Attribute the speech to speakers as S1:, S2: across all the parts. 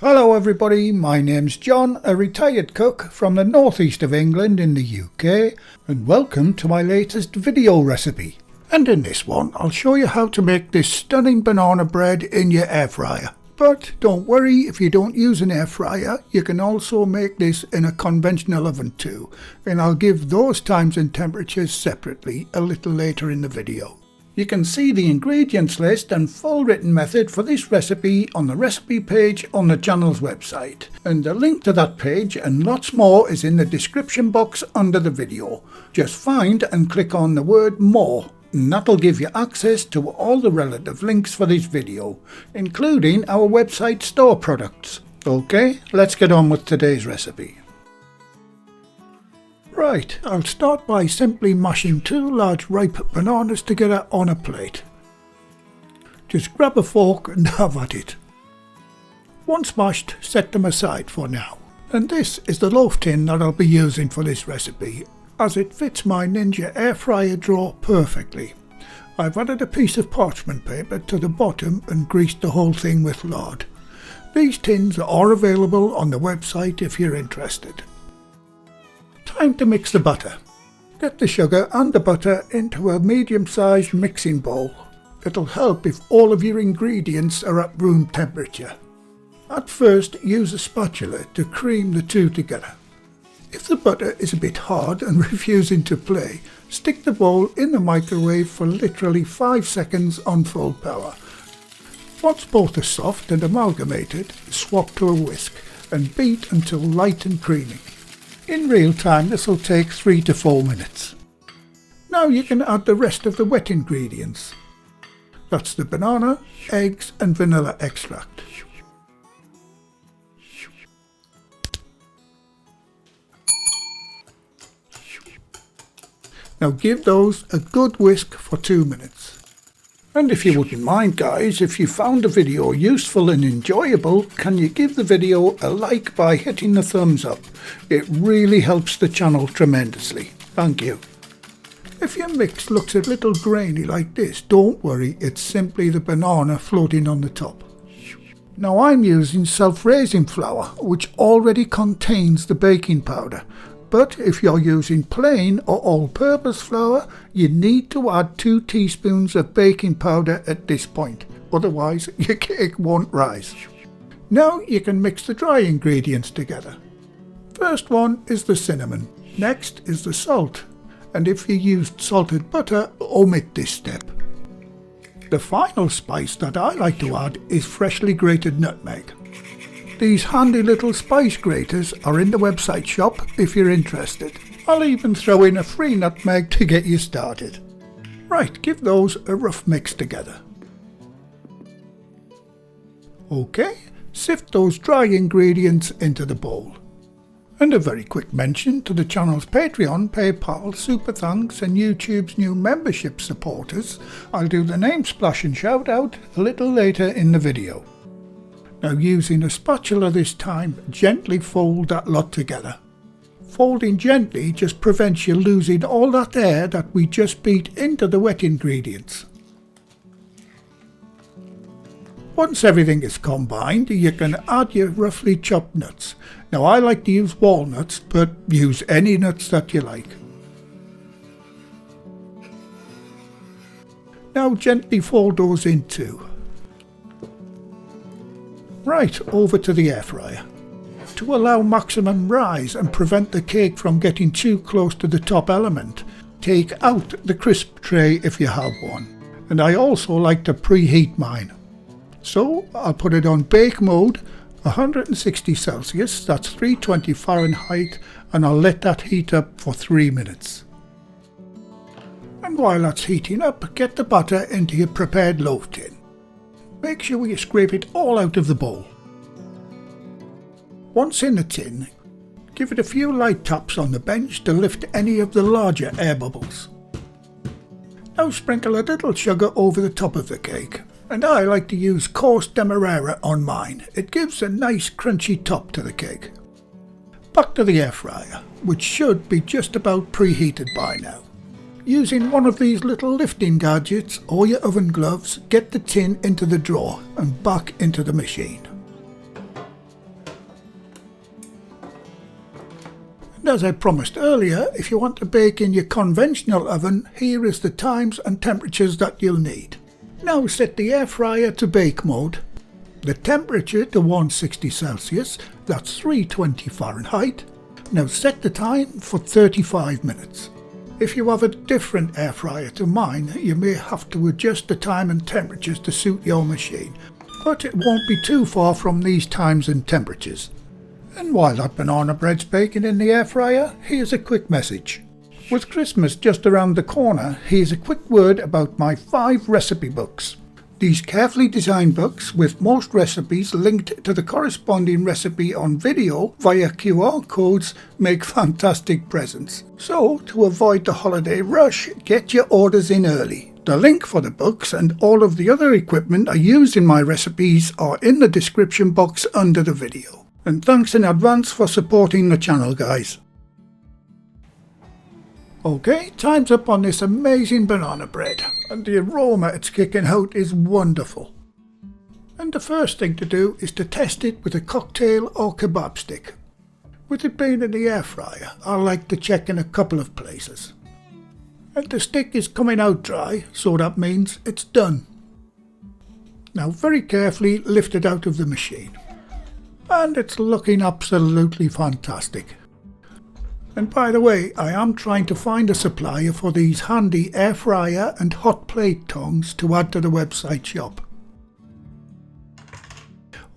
S1: Hello everybody, my name's John, a retired cook from the northeast of England in the UK, and welcome to my latest video recipe. And in this one I'll show you how to make this stunning banana bread in your air fryer. But don't worry, if you don't use an air fryer, you can also make this in a conventional oven too, and I'll give those times and temperatures separately a little later in the video. You can see the ingredients list and full written method for this recipe on the recipe page on the channel's website. And the link to that page and lots more is in the description box under the video. Just find and click on the word more, and that'll give you access to all the relative links for this video, including our website store products. Okay, let's get on with today's recipe. Right, I'll start by simply mashing 2 large ripe bananas together on a plate. Just grab a fork and have at it. Once mashed, set them aside for now. And this is the loaf tin that I'll be using for this recipe, as it fits my Ninja air fryer drawer perfectly. I've added a piece of parchment paper to the bottom and greased the whole thing with lard. These tins are available on the website if you're interested. Time to mix the butter. Get the sugar and the butter into a medium-sized mixing bowl. It'll help if all of your ingredients are at room temperature. At first, use a spatula to cream the two together. If the butter is a bit hard and refusing to play, stick the bowl in the microwave for literally 5 seconds on full power. Once both are soft and amalgamated, swap to a whisk and beat until light and creamy. In real time this will take 3 to 4 minutes. Now you can add the rest of the wet ingredients. That's the banana, eggs and vanilla extract. Now give those a good whisk for 2 minutes. And if you wouldn't mind guys, if you found the video useful and enjoyable, can you give the video a like by hitting the thumbs up? It really helps the channel tremendously. Thank you. If your mix looks a little grainy like this, don't worry, it's simply the banana floating on the top. Now I'm using self-raising flour, which already contains the baking powder. But if you're using plain or all-purpose flour, you need to add 2 teaspoons of baking powder at this point, otherwise your cake won't rise. Now you can mix the dry ingredients together. First one is the cinnamon, next is the salt, and if you used salted butter, omit this step. The final spice that I like to add is freshly grated nutmeg. These handy little spice graters are in the website shop if you're interested. I'll even throw in a free nutmeg to get you started. Right, give those a rough mix together. Okay, sift those dry ingredients into the bowl. And a very quick mention to the channel's Patreon, PayPal, Super Thanks and YouTube's new membership supporters. I'll do the name splash and shout out a little later in the video. Now using a spatula this time, gently fold that lot together. Folding gently just prevents you losing all that air that we just beat into the wet ingredients. Once everything is combined, you can add your roughly chopped nuts. Now I like to use walnuts, but use any nuts that you like. Now gently fold those in too. Right, over to the air fryer. To allow maximum rise and prevent the cake from getting too close to the top element, take out the crisp tray if you have one. And I also like to preheat mine. So I'll put it on bake mode, 160 Celsius, that's 320 Fahrenheit, and I'll let that heat up for 3 minutes. And while that's heating up, get the batter into your prepared loaf tin. Make sure you scrape it all out of the bowl. Once in the tin, give it a few light taps on the bench to lift any of the larger air bubbles. Now sprinkle a little sugar over the top of the cake, and I like to use coarse demerara on mine. It gives a nice crunchy top to the cake. Back to the air fryer, which should be just about preheated by now. Using one of these little lifting gadgets or your oven gloves, get the tin into the drawer and back into the machine. as I promised earlier, if you want to bake in your conventional oven, here is the times and temperatures that you'll need. Now set the air fryer to bake mode. The temperature to 160 Celsius, that's 320 Fahrenheit. Now set the time for 35 minutes. If you have a different air fryer to mine, you may have to adjust the time and temperatures to suit your machine, but it won't be too far from these times and temperatures. And while that banana bread's baking in the air fryer, here's a quick message. With Christmas just around the corner, here's a quick word about my 5 recipe books. These carefully designed books, with most recipes linked to the corresponding recipe on video via QR codes, make fantastic presents. So, to avoid the holiday rush, get your orders in early. The link for the books and all of the other equipment I use in my recipes are in the description box under the video. And thanks in advance for supporting the channel, guys. Okay, time's up on this amazing banana bread, and the aroma it's kicking out is wonderful. And the first thing to do is to test it with a cocktail or kebab stick. With it being in the air fryer, I like to check in a couple of places. And the stick is coming out dry, so that means it's done. Now very carefully lift it out of the machine. And it's looking absolutely fantastic. And by the way, I am trying to find a supplier for these handy air fryer and hot plate tongs to add to the website shop.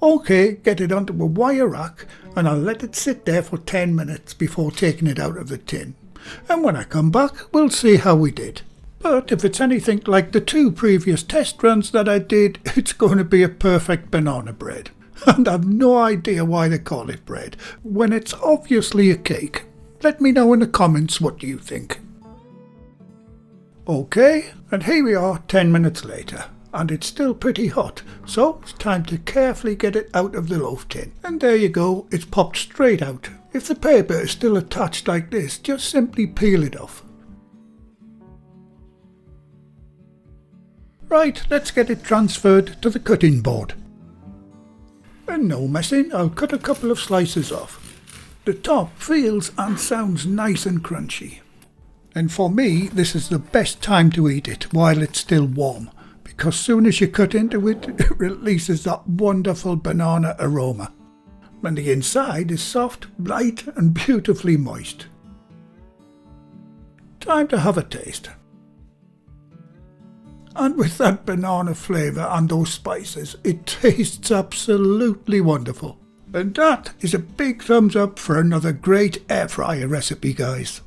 S1: Okay, get it onto a wire rack and I'll let it sit there for 10 minutes before taking it out of the tin. And when I come back, we'll see how we did. But if it's anything like the 2 previous test runs that I did, it's going to be a perfect banana bread. And I've no idea why they call it bread, when it's obviously a cake. Let me know in the comments what you think. Okay, and here we are 10 minutes later, and it's still pretty hot, so it's time to carefully get it out of the loaf tin. And there you go, it's popped straight out. If the paper is still attached like this, just simply peel it off. Right, let's get it transferred to the cutting board. And no messing, I'll cut a couple of slices off. The top feels and sounds nice and crunchy. And for me, this is the best time to eat it while it's still warm, because soon as you cut into it, it releases that wonderful banana aroma. And the inside is soft, light and beautifully moist. Time to have a taste. And with that banana flavour and those spices, it tastes absolutely wonderful. And that is a big thumbs up for another great air fryer recipe, guys.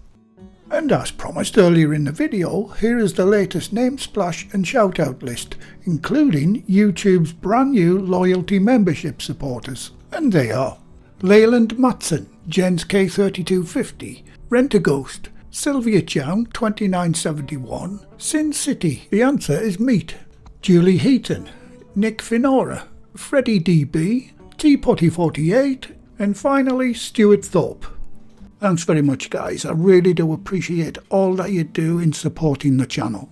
S1: And as promised earlier in the video, here is the latest name splash and shout out list, including YouTube's brand new loyalty membership supporters. And they are Leyland Matson, Jens K3250, Rent-A-Ghost, Sylvia Chown 2971, Sin City, the answer is meat, Julie Heaton, Nick Finora, Freddie DB, Teapotty48, and finally Stuart Thorpe. Thanks very much, guys. I really do appreciate all that you do in supporting the channel.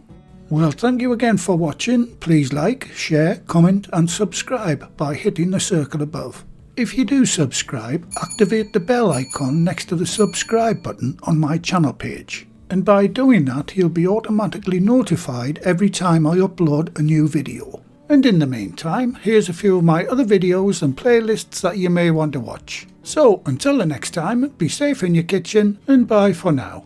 S1: Well, thank you again for watching. Please like, share, comment and subscribe by hitting the circle above. If you do subscribe, activate the bell icon next to the subscribe button on my channel page. And by doing that, you'll be automatically notified every time I upload a new video. And in the meantime, here's a few of my other videos and playlists that you may want to watch. So, until the next time, be safe in your kitchen and bye for now.